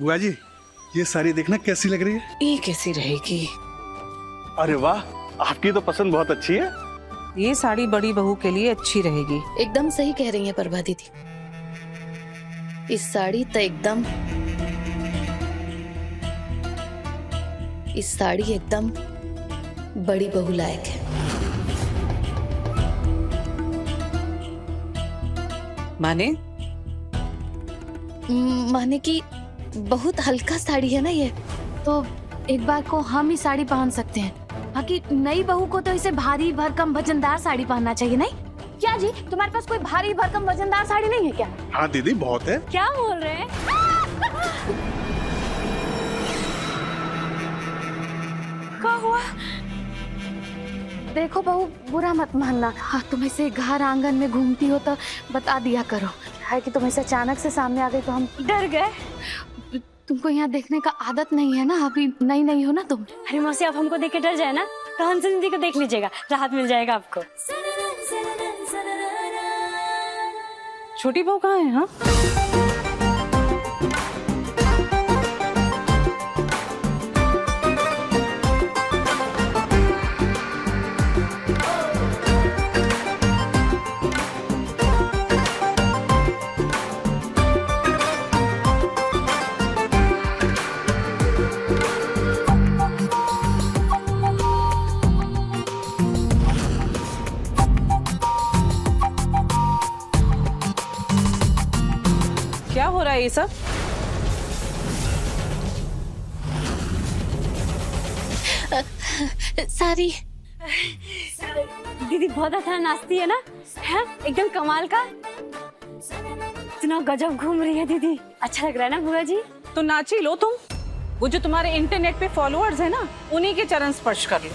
बुआ जी, ये साड़ी देखना कैसी लग रही है? ये कैसी रहेगी? अरे वाह, आपकी तो पसंद बहुत अच्छी है। ये साड़ी बड़ी बहू के लिए अच्छी रहेगी। एकदम सही कह रही है प्रभा दीदी। इस साड़ी तो एकदम बड़ी बहू लायक है। माने कि बहुत हल्का साड़ी है ना ये, तो एक बार को हम ही साड़ी पहन सकते हैं, बाकी नई बहू को तो इसे भारी भरकम वजनदार साड़ी पहनना चाहिए। नहीं क्या जी, तुम्हारे पास कोई भारी भरकम वजनदार साड़ी नहीं है क्या? हाँ दीदी, बहुत है। क्या बोल रहे हैं? क्या हुआ? देखो बहू, बुरा मत मानना। हाँ, तुम ऐसे घर आंगन में घूमती हो तो बता दिया करो। है कि तुम ऐसे अचानक से सामने आ गई तो हम डर गए। तुमको यहाँ देखने का आदत नहीं है ना, अभी नई हो ना तुम। अरे मौसी, आप हमको देख के डर जाए ना तो हंस दीदी को देख लीजिएगा, राहत मिल जाएगा आपको। छोटी बहू कहाँ है? हाँ, क्या हो रहा है ये सब? सारी दीदी बहुत अच्छा नाचती है ना, है एकदम कमाल का। इतना गजब घूम रही है दीदी, अच्छा लग रहा है ना बुआ जी? तो नाची लो तुम। वो जो तुम्हारे इंटरनेट पे फॉलोअर्स है ना, उन्हीं के चरण स्पर्श कर लो,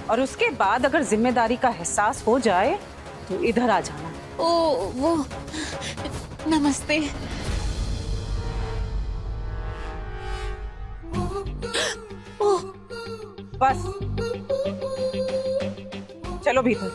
और उसके बाद अगर जिम्मेदारी का एहसास हो जाए तो इधर आ जाना। ओ वो नमस्ते। बस चलो भीतर।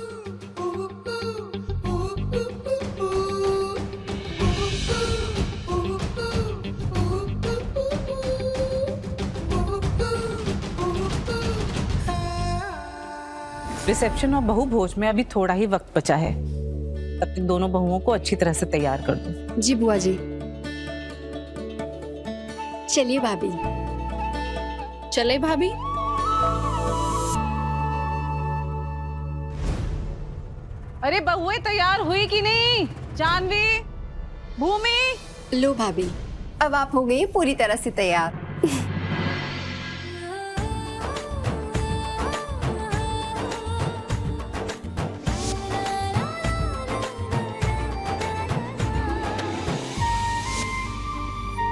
रिसेप्शन और बहू भोज में अभी थोड़ा ही वक्त बचा है, तब तक दोनों बहुओं को अच्छी तरह से तैयार कर दो। जी बुआ जी। चलिए भाभी। चले भाभी। अरे बहुएं तैयार हुई कि नहीं? जानवी, भूमि। लो भाभी, अब आप हो गई पूरी तरह से तैयार।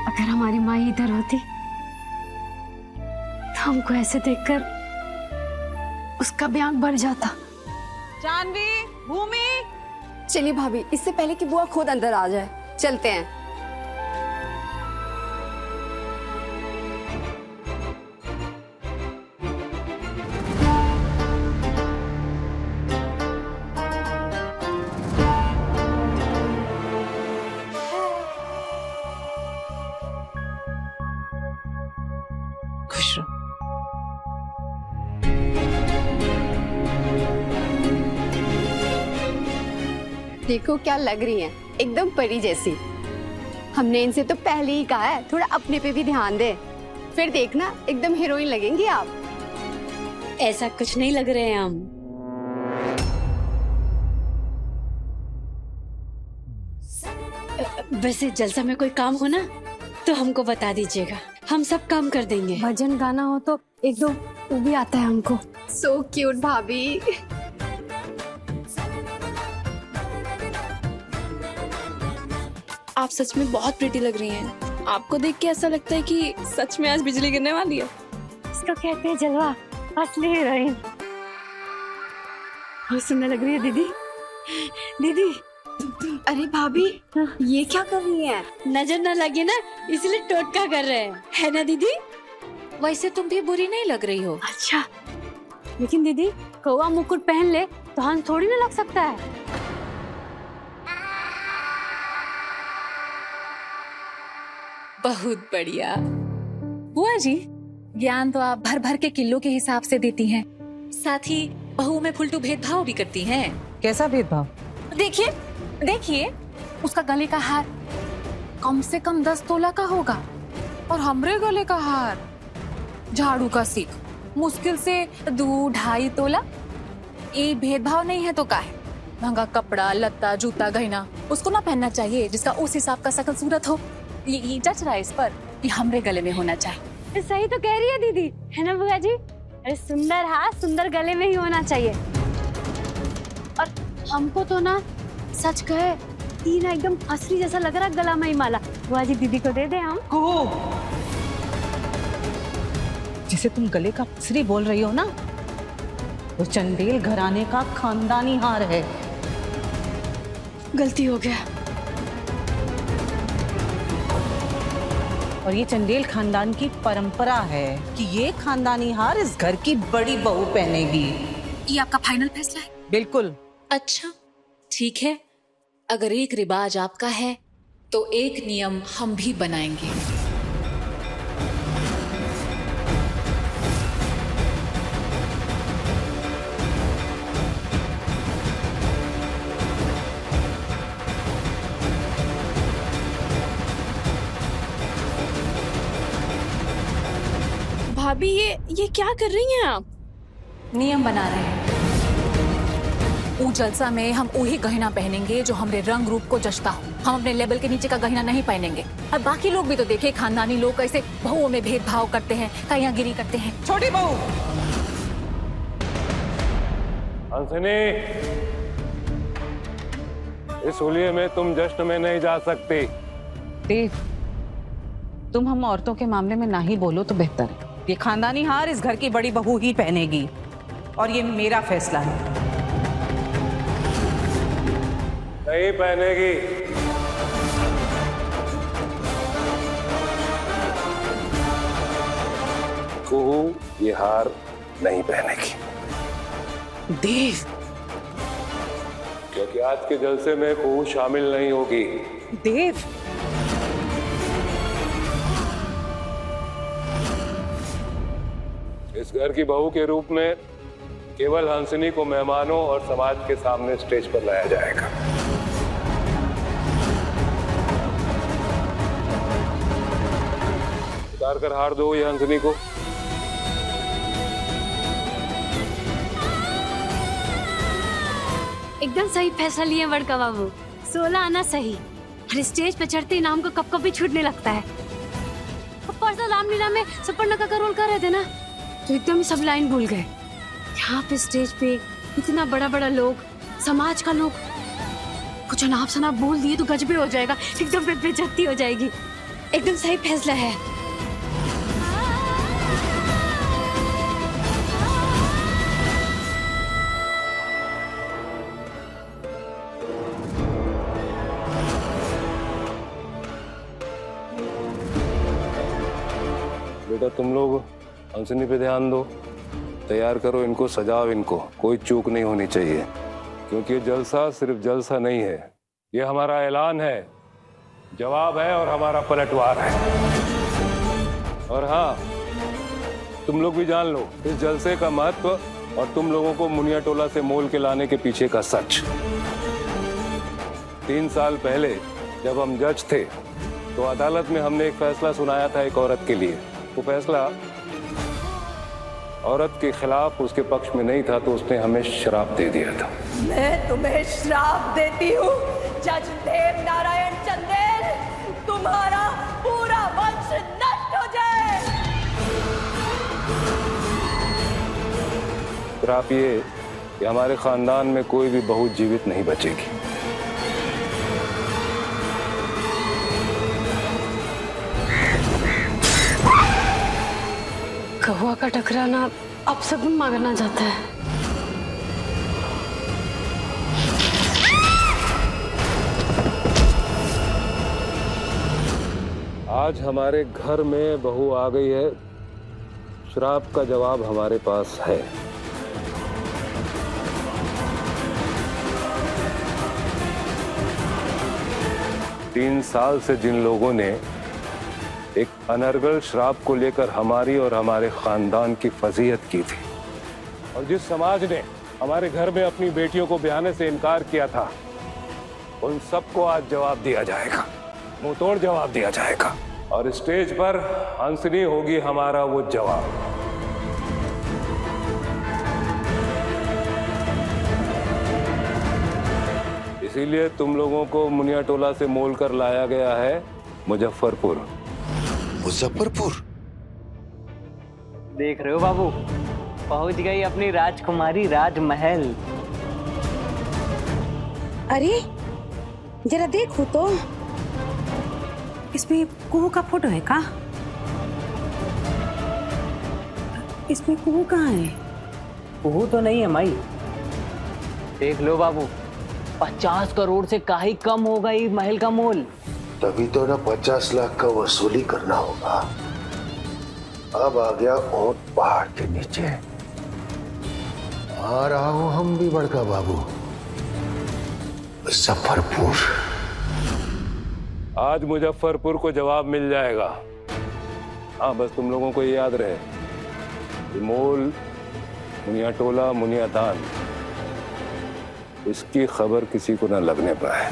अगर हमारी माँ इधर होती तो हमको ऐसे देखकर उसका भी आंख भर जाता। जानवी, भूमि। चलिए भाभी, इससे पहले कि बुआ खुद अंदर आ जाए, चलते हैं। खुश रहो। देखो क्या लग रही हैं, एकदम परी जैसी। हमने इनसे तो पहले ही कहा है थोड़ा अपने पे भी ध्यान दे, फिर देखना एकदम हीरोइन लगेंगी आप। ऐसा कुछ नहीं लग रहे हैं हम। वैसे जलसा में कोई काम हो ना तो हमको बता दीजिएगा, हम सब काम कर देंगे। भजन गाना हो तो एक दो वो भी आता है हमको। सो क्यूट भाभी। आप सच में बहुत प्रिटी लग रही हैं। आपको देख के ऐसा लगता है कि सच में आज बिजली गिरने वाली है। इसको कहते हैं जलवा, असली हीरोइन। बहुत सुंदर लग रही है दीदी। दीदी। अरे भाभी, ये क्या कर रही हैं? नजर न लगे ना, इसलिए टोटका कर रहे हैं, है ना दीदी? वैसे तुम भी बुरी नहीं लग रही हो। अच्छा, लेकिन दीदी कौवा मुकुट पहन ले तो हंस थोड़ी ना लग सकता है। बहुत बढ़िया। बुआ जी, ज्ञान तो आप भर भर के किलो के हिसाब से देती हैं, साथ ही बहू में फुलटू भेदभाव भी करती हैं। कैसा भेदभाव? देखिए देखिए, उसका गले का हार कम से कम 10 तोला का होगा और हमरे गले का हार झाड़ू का सीख मुश्किल से 2-2.5 तोला। ये भेदभाव नहीं है तो का है? महंगा कपड़ा लत्ता जूता गहना उसको ना पहनना चाहिए जिसका उस हिसाब का शकल सूरत हो। ये जच रहा है इस पर कि हमरे गले में होना चाहिए। सही तो कह रही है दीदी, है ना बुआ जी? अरे सुंदर हाथ सुंदर गले में ही होना चाहिए। और हमको तो ना सच कहे तीन एकदम असली जैसा लग रहा गला में ही माला। बुआ जी दीदी को दे दे हम। जिसे तुम गले का पसरी बोल रही हो ना, वो चंदेल घराने का खानदानी हार है। गलती हो गया। और ये चंदेल खानदान की परंपरा है कि ये खानदानी हार इस घर की बड़ी बहू पहनेगी। ये आपका फाइनल फैसला है? बिल्कुल। अच्छा ठीक है, अगर एक रिवाज आपका है तो एक नियम हम भी बनाएंगे। भाभी ये क्या कर रही हैं आप? नियम बना रहे हैं। ऊ जलसा में हम वही गहना पहनेंगे जो हमरे रंग रूप को जचता हो। हम अपने लेवल के नीचे का गहना नहीं पहनेंगे। अब बाकी लोग भी तो देखे, खानदानी लोग कैसे बहुओं में भेदभाव करते हैं, कायागिरी करते हैं। छोटी बहू, हंसनी, इस होलिये में तुम जश्न में नहीं जा सकती। देव, तुम हम औरतों के मामले में ना ही बोलो तो बेहतर है। ये खानदानी हार इस घर की बड़ी बहू ही पहनेगी और ये मेरा फैसला है। नहीं पहनेगी। कुहू ये हार नहीं पहनेगी। देव, क्योंकि आज के जलसे में कुहू शामिल नहीं होगी। देव, इस घर की बहू के रूप में केवल हंसनी को मेहमानों और समाज के सामने स्टेज पर लाया जाएगा। उतार कर हार दो ये हंसनी को। एकदम सही फैसला लिए बड़का बाबू। 16 आना सही। हर स्टेज पे चढ़ते ही नाम को कब कब भी छूटने लगता है। परसों रामलीला में सुपर्णखा का रोल कर रहे थे ना, तो एकदम ही सब लाइन भूल गए। यहाँ पे स्टेज पे इतना बड़ा बड़ा लोग, समाज का लोग, कुछ अनाप शनाप बोल दिए तो गजबे हो जाएगा, एकदम बेइज्जती हो जाएगी। एकदम सही फैसला है। बेटा तुम लोग हंसनी पे ध्यान दो, तैयार करो इनको, सजाओ इनको, कोई चूक नहीं होनी चाहिए। क्योंकि ये जलसा सिर्फ जलसा नहीं है, ये हमारा ऐलान है, जवाब है और हमारा पलटवार है। और हाँ, तुम लोग भी जान लो इस जलसे का महत्व और तुम लोगों को मुनिया टोला से मोल के लाने के पीछे का सच। 3 साल पहले जब हम जज थे तो अदालत में हमने एक फैसला सुनाया था एक औरत के लिए। वो फैसला औरत के खिलाफ उसके पक्ष में नहीं था, तो उसने हमें श्राप दे दिया था। मैं तुम्हें श्राप देती हूँ जज देव नारायण चंदेल, तुम्हारा पूरा वंश नष्ट हो जाए। श्राप ये कि हमारे खानदान में कोई भी बहू जीवित नहीं बचेगी। कौवा का टकराना अब शगुन मांगना जाता है। आज हमारे घर में बहू आ गई है, श्राप का जवाब हमारे पास है। तीन साल से जिन लोगों ने एक अनर्गल श्राप को लेकर हमारी और हमारे खानदान की फजीहत की थी, और जिस समाज ने हमारे घर में अपनी बेटियों को ब्याहने से इनकार किया था, उन सबको आज जवाब दिया जाएगा, मुंह तोड़ जवाब दिया जाएगा। और स्टेज पर हंसनी होगी हमारा वो जवाब। इसीलिए तुम लोगों को मुनिया टोला से मोल कर लाया गया है मुजफ्फरपुर। मुजफ्फरपुर? देख रहे हो बाबू, पहुंच गई अपनी राजकुमारी राजमहल। अरे जरा देखो तो, इसमें कुहू का फोटो है का? इसमें कुहू कहाँ है? कुहू तो नहीं है माई। देख लो बाबू, 50 करोड़ से काहे कम होगा ये महल का मोल। तभी तो ना 50 लाख का वसूली करना होगा। अब आ गया ऊंट पहाड़ के नीचे। आ रहा हूं हम भी बड़का बाबू, मुजफ्फरपुर। आज मुजफ्फरपुर को जवाब मिल जाएगा। हाँ, बस तुम लोगों को ये याद रहे, मोल, मुनिया टोला, मुनिया दान, इसकी खबर किसी को न लगने पाए।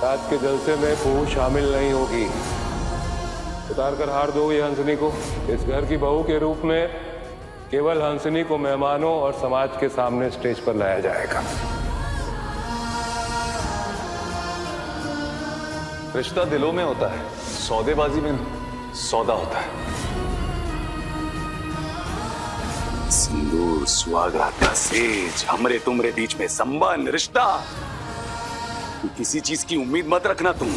आज के जलसे में कुहू शामिल नहीं होगी। उतार कर हार दो ये हंसनी को। इस घर की बहू के रूप में केवल हंसनी को मेहमानों और समाज के सामने स्टेज पर लाया जाएगा। रिश्ता दिलों में होता है, सौदेबाजी में सौदा होता है। सिंदूर, सुहागरात, सेज, हमरे तुमरे बीच में संबंध, रिश्ता, किसी चीज की उम्मीद मत रखना तुम।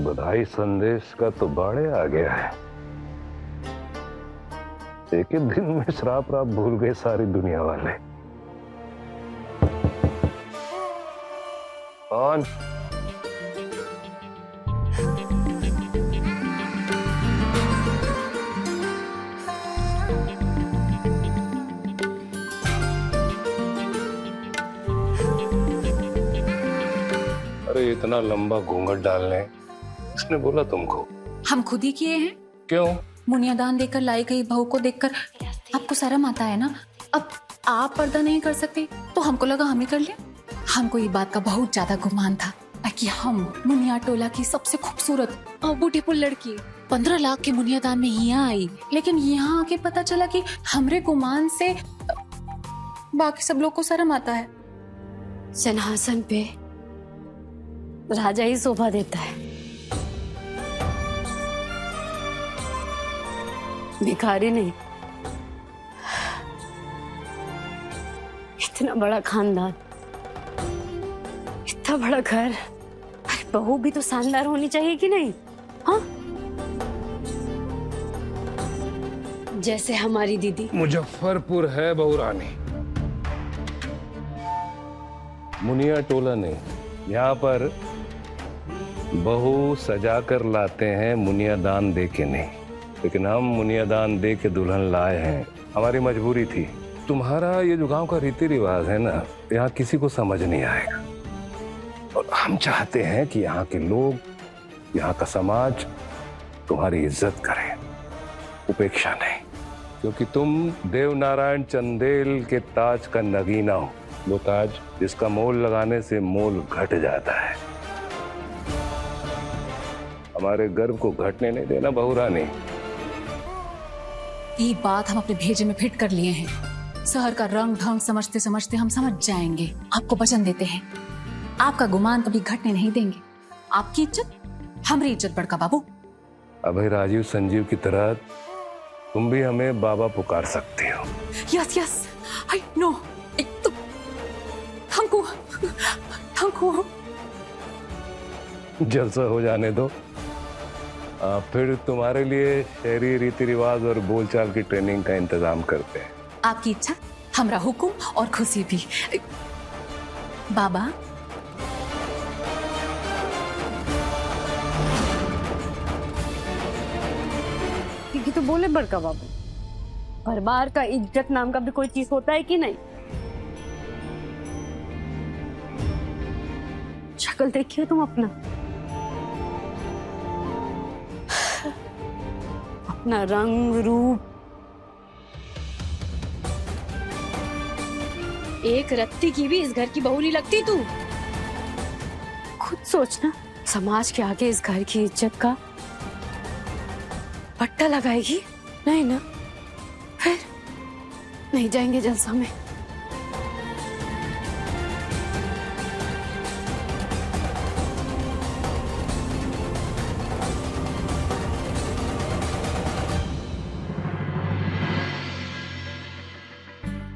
बधाई संदेश का तो बाड़े आ गया है। एक ही दिन में श्राप राप भूल गए सारी दुनिया वाले। कौन? अरे इतना लंबा घूंघट डालने इसने बोला तुमको? हम खुद ही किए हैं। क्यों? मुनिया दान देकर लाई गई बहू को देखकर आपको शर्म आता है ना। अब आप पर्दा नहीं कर सकते तो हमको लगा हम ही कर ले। हमको ये बात का बहुत ज्यादा गुमान था कि हम मुनिया टोला की सबसे खूबसूरत और ब्यूटीफुल लड़की 15 लाख के मुनिया दान में यहाँ आई, लेकिन यहाँ आके पता चला कि हमरे गुमान से बाकी सब लोग को शर्म आता है। सिंहासन पे राजा ही शोभा देता है, भिखारी नहीं। इतना बड़ा खानदान, इतना बड़ा घर, अरे बहू भी तो शानदार होनी चाहिए कि नहीं? हाँ, जैसे हमारी दीदी। मुजफ्फरपुर है बहू रानी, मुनिया टोला नहीं। यहाँ पर बहू सजा कर लाते हैं, मुनिया दान दे के नहीं। लेकिन हम मुनिया दान दे के दुल्हन लाए हैं, हमारी मजबूरी थी। तुम्हारा ये जो गांव का रीति रिवाज है ना, यहाँ किसी को समझ नहीं आएगा। और हम चाहते हैं कि यहाँ के लोग, यहाँ का समाज तुम्हारी इज्जत करे, उपेक्षा नहीं। क्योंकि तुम देवनारायण चंदेल के ताज का नगीना हो, वो ताज जिसका मोल लगाने से मोल घट जाता है। हमारे गर्व को घटने नहीं देना बहू रानी। ये बात हम अपने भेजे में फिट कर लिए हैं। शहर का रंग ढंग समझते समझते हम समझ जाएंगे। आपको वचन देते हैं, आपका गुमान कभी घटने नहीं देंगे। आपकी इज्जत हमारी इज्जत बड़का बाबू। अभय राजीव संजीव की तरह तुम भी हमें बाबा पुकार सकती हो। Yes yes, I know. हमको जलसा हो जाने दो, फिर तुम्हारे लिए शहरी रीति रिवाज और बोलचाल की ट्रेनिंग का इंतजाम करते हैं। आपकी इच्छा हमरा हुकुम और खुशी भी। बाबा क्योंकि तो बोले बड़का बाबू, परिवार का इज्जत नाम का भी कोई चीज होता है कि नहीं? शक्ल देखिए तुम अपना अपना रंग रूप, एक रत्ती की भी इस घर की बहू नहीं लगती तू। खुद सोचना, समाज के आगे इस घर की इज्जत का पट्टा लगाएगी? नहीं ना, फिर नहीं जाएंगे जलसा में।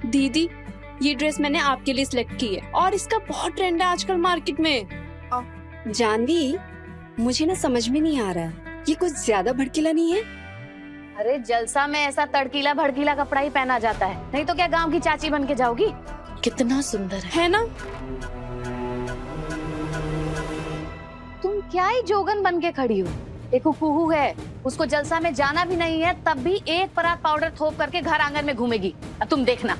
दीदी, ये ड्रेस मैंने आपके लिए सिलेक्ट की है और इसका बहुत ट्रेंड है आजकल मार्केट में। जानवी, मुझे ना समझ में नहीं आ रहा है, ये कुछ ज्यादा भड़कीला नहीं है? अरे जलसा में ऐसा तड़कीला भड़कीला कपड़ा ही पहना जाता है, नहीं तो क्या गांव की चाची बन के जाओगी? कितना सुंदर है ना? तुम क्या ही जोगन बन के खड़ी हो? देखो कुहू है, उसको जलसा में जाना भी नहीं है, तब भी एक परात पाउडर थोप करके घर आंगन में घूमेगी। अब तुम देखना।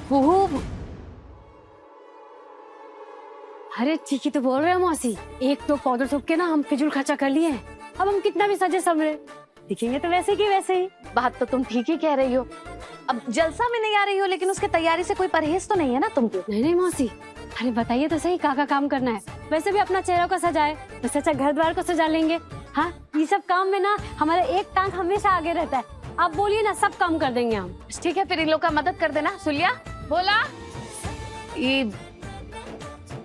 कुहू, अरे ठीक ही तो बोल रहे हो मौसी, एक तो पाउडर थोप के ना हम फिजूल खर्चा कर लिए हैं। अब हम कितना भी सजे सवरे दिखेंगे तो वैसे की वैसे ही। बात तो तुम ठीक ही कह रही हो। अब जलसा में नहीं आ रही हो, लेकिन उसके तैयारी से कोई परहेज तो नहीं है ना तुमको? नहीं नहीं मौसी, अरे बताइए तो सही, का काम करना है? वैसे भी अपना चेहरा को सजाए, वैसे अच्छा घर द्वार को सजा लेंगे। हाँ, ये सब काम में ना हमारा एक टांग हमेशा आगे रहता है। आप बोलिए ना, सब काम कर देंगे हम। ठीक है, फिर इन लोग का मदद कर देना। सुलिया बोला, ये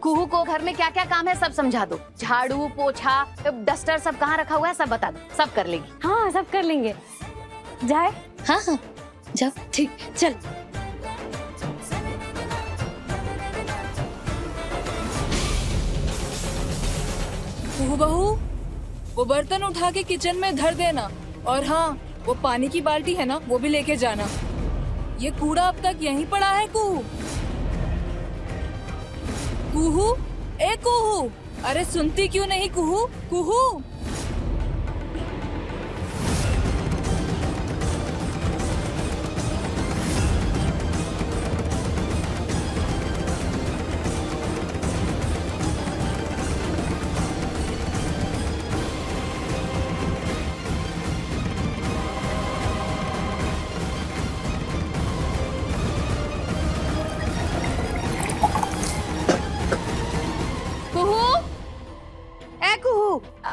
कुहू को घर में क्या क्या काम है सब समझा दो। झाड़ू, पोछा, डस्टर सब कहाँ रखा हुआ है सब बता दो, सब कर लेगी। हाँ, सब कर लेंगे। जाए? हाँ हाँ जाओ। ठीक, चल। कुहू बहू, वो बर्तन उठा के किचन में धर देना, और हाँ, वो पानी की बाल्टी है ना, वो भी लेके जाना। ये कूड़ा अब तक यहीं पड़ा है। कुहू, कुहू, ए कुहू, अरे सुनती क्यों नहीं कुहू? कुहू,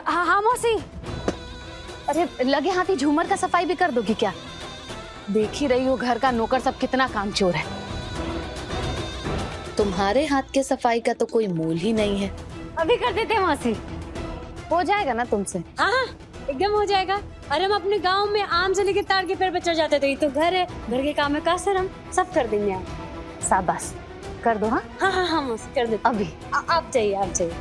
हाँ मौसी। अरे लगे हाथी झूमर का सफाई भी कर दोगी क्या? देख ही रही हो घर का नौकर सब कितना कामचोर है। तुम्हारे हाथ के सफाई का तो कोई मोल ही नहीं है। अभी कर देते हैं मौसी। हो जाएगा ना तुमसे? हाँ, एकदम हो जाएगा। अरे हम अपने गांव में आम से लेकर ताड़ के पेड़ पर चढ़ जाते थे, ये तो घर है, घर के काम में का सर हम सब कर देंगे। आप शाबाश, कर दो। हाँ हाँ हाँ हाँ मौसी, कर देते अभी। आप चाहिए, आप चाहिए।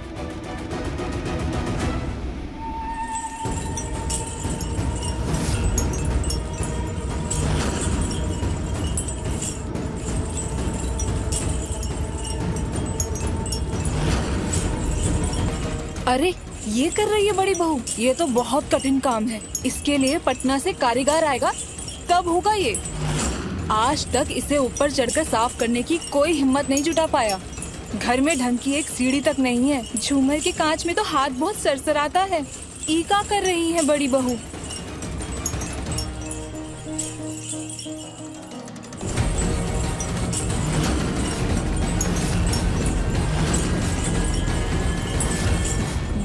अरे ये कर रही है बड़ी बहू, ये तो बहुत कठिन काम है। इसके लिए पटना से कारीगर आएगा तब होगा ये। आज तक इसे ऊपर चढ़कर साफ करने की कोई हिम्मत नहीं जुटा पाया। घर में ढंग की एक सीढ़ी तक नहीं है। झूमर के कांच में तो हाथ बहुत सरसराता है। ई का कर रही है बड़ी बहू?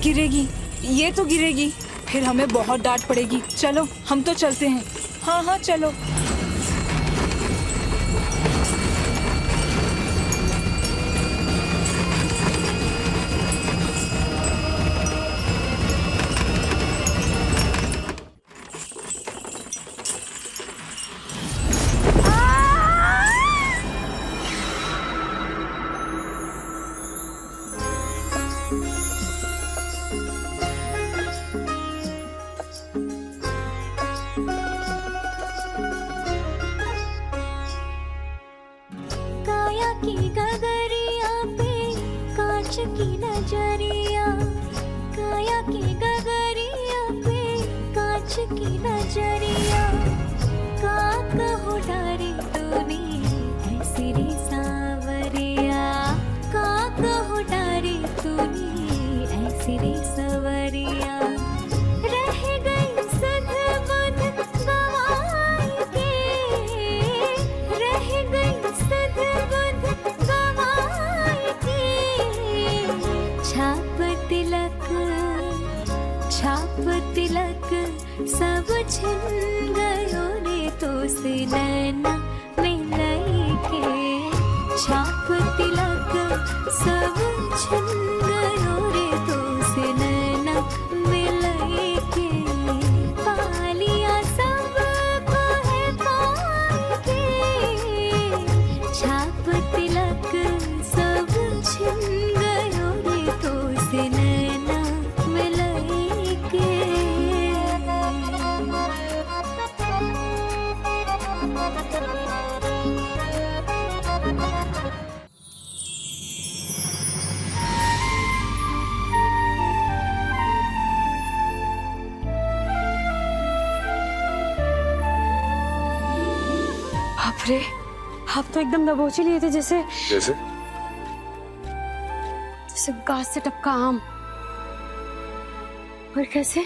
गिरेगी, ये तो गिरेगी, फिर हमें बहुत डांट पड़ेगी। चलो हम तो चलते हैं। हाँ हाँ चलो। उतारी तूने ऐसी रे सवरिया, रह गई सुध बुध गवाई के, रह गई सुध बुध गवाई के। छाप तिलक सब छिन गयो रे तो से नैना मिलाई के। छाप तिलक सब छिन गयो रे तो से नैना मिलाई के। पालिया सब को है पाई के। छाप तिलक सब छिन गयो रे तो से नैना मिलाई के। बाप रे, आप तो एकदम दबोच ही लिए थे जैसे जैसे गाछ से टपका आम। और कैसे